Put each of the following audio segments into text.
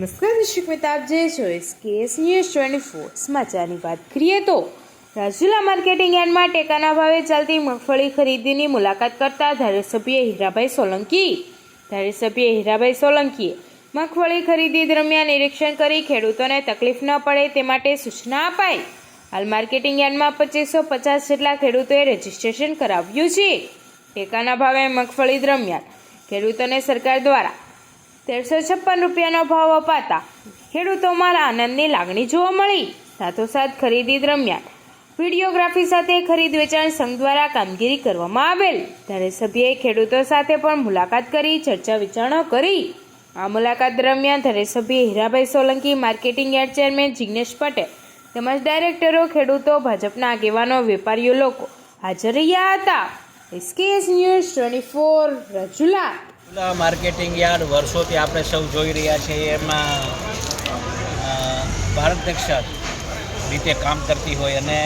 નમસ્કાર દર્શક મિત્રો, આપ જે છો SKS ન્યૂઝ 24 સમાચારની વાત કરીએ તો રાજુલા માર્કેટિંગ યાર્ડમાં ટેકાના ભાવે ચાલતી મગફળી ખરીદીની મુલાકાત કરતા ધારાસભ્ય હીરાભાઈ સોલંકીએ મગફળી ખરીદી દરમિયાન નિરીક્ષણ કરી ખેડૂતોને તકલીફ ન પડે તે માટે સૂચના અપાઈ। હાલ માર્કેટિંગ યાર્ડમાં 2550 જેટલા ખેડૂતોએ રજીસ્ટ્રેશન કરાવ્યું છે। ટેકાના ભાવે મગફળી દરમિયાન ખેડૂતોને સરકાર દ્વારા 1356 રૂપિયાનો ભાવ અપાતા ખેડૂતોમાં આનંદની લાગણી જોવા મળી। સાથોસાથ ખરીદી દરમિયાન વિડીયોગ્રાફી સાથે ખરીદ વેચાણ સંઘ દ્વારા કામગીરી કરવામાં આવેલ। ધારાસભ્યએ ખેડૂતો સાથે પણ મુલાકાત કરી ચર્ચા વિચારણા કરી। આ મુલાકાત દરમિયાન ધારાસભ્ય Hirabhai Solanki, marketing yard chairman Jignesh Patel તેમજ ડાયરેક્ટરો, ખેડૂતો, ભાજપના આગેવાનો, વેપારીઓ લોકો હાજર રહ્યા હતા। SKS news 24 Rajula. Marketing yard વર્ષોથી આપણે સૌ જોઈ રહ્યા છીએ, એમાં પારદર્શક રીતે કામ કરતી હોય અને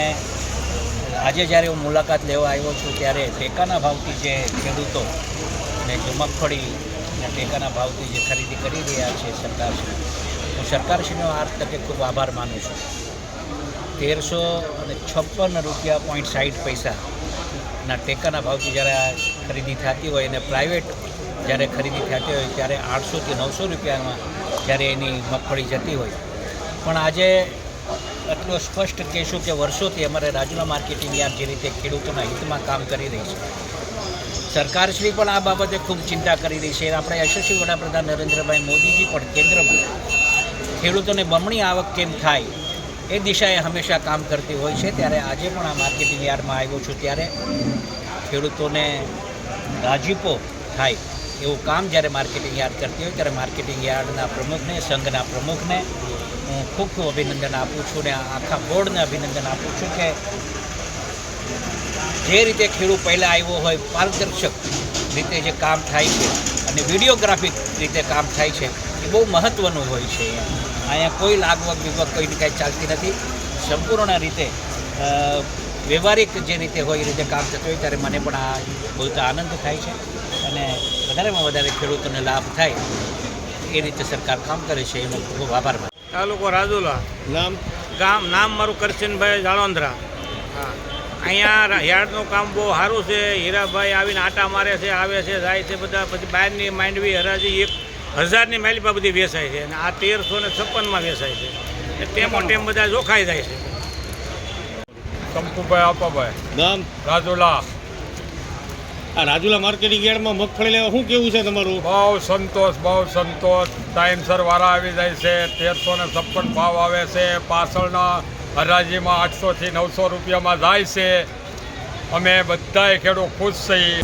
આજે જ્યારે હું મુલાકાત લેવા આવ્યો છું ત્યારે ટેકાના ભાવથી જે ખેડૂતો અને જે મગફળીના ટેકાના ભાવથી જે ખરીદી કરી રહ્યા છે સરકારશ્રી, હું સરકારશ્રીનો આ તકે ખૂબ આભાર માનું છું। 1356 રૂપિયા 60 ટેકાના ભાવથી જ્યારે ખરીદી થતી હોય અને પ્રાઇવેટ જ્યારે ખરીદી થતી હોય ત્યારે 800 થી 900 રૂપિયામાં જ્યારે એની મગફળી જતી હોય, પણ આજે એટલું સ્પષ્ટ કહેશું કે વર્ષોથી અમારે રાજુલા માર્કેટિંગ યાર્ડ જે રીતે ખેડૂતોના હિતમાં કામ કરી રહી છે, સરકારશ્રી પણ આ બાબતે ખૂબ ચિંતા કરી રહી છે। આપણે યશસ્વી વડાપ્રધાન નરેન્દ્રભાઈ મોદીજી પણ કેન્દ્રમાં ખેડૂતોને બમણી આવક કેમ થાય એ દિશાએ હંમેશા કામ કરતી હોય છે। ત્યારે આજે પણ આ માર્કેટિંગ યાર્ડમાં આવ્યો છું ત્યારે ખેડૂતોને રાજીપો થાય એવું કામ જ્યારે માર્કેટિંગ યાર્ડ કરતી હોય ત્યારે માર્કેટિંગ યાર્ડના પ્રમુખને, સંઘના પ્રમુખને હું ખૂબ ખૂબ અભિનંદન આપું છું ને આખા બોર્ડને અભિનંદન આપું છું કે જે રીતે ખેડૂત પહેલાં આવ્યો હોય પારદર્શક રીતે જે કામ થાય છે અને વિડીયોગ્રાફિક રીતે કામ થાય છે એ બહુ મહત્ત્વનું હોય છે। અહીંયા કોઈ લાગવગ વિગવગ કોઈને કાંઈ ચાલતી નથી, સંપૂર્ણ રીતે વ્યવહારિક જે રીતે હોય એ રીતે કામ થતું હોય ત્યારે મને પણ આ બોલતા આનંદ થાય છે અને વધારેમાં વધારે ખેડૂતોને લાભ થાય એ રીતે સરકાર કામ કરે છે, એનો ખૂબ આભાર માનું। તાલુકો રાજુલા, નામ મારું કરશનભાઈ જાળવંદરા। હા, અહીંયા યાર્ડનું કામ બહુ સારું છે। હીરાભાઈ આવીને આટા મારે છે, આવે છે, જાય છે, બધા પછી બહારની માંડવી હરાજી 1000ની માલિપા બધી વેચાય છે અને આ 1356માં વેચાય છે, ટેમો ટેમ બધા જોખાઈ જાય છે। શંકુભાઈ આપાભાઈ, ગામ રાજુલા। આ રાજુલા માર્કેટિંગ યાર્ડમાં મગફળી લેવા શું કેવું છે તમારું? બહુ સંતોષ। ટાઈમસર વારા આવી જાય છે। 1356 ભાવ આવે છે। પાછળના હરાજીમાં 800 થી 900 રૂપિયામાં જાય છે। અમે બધાય ખેડૂત ખુશ છીએ।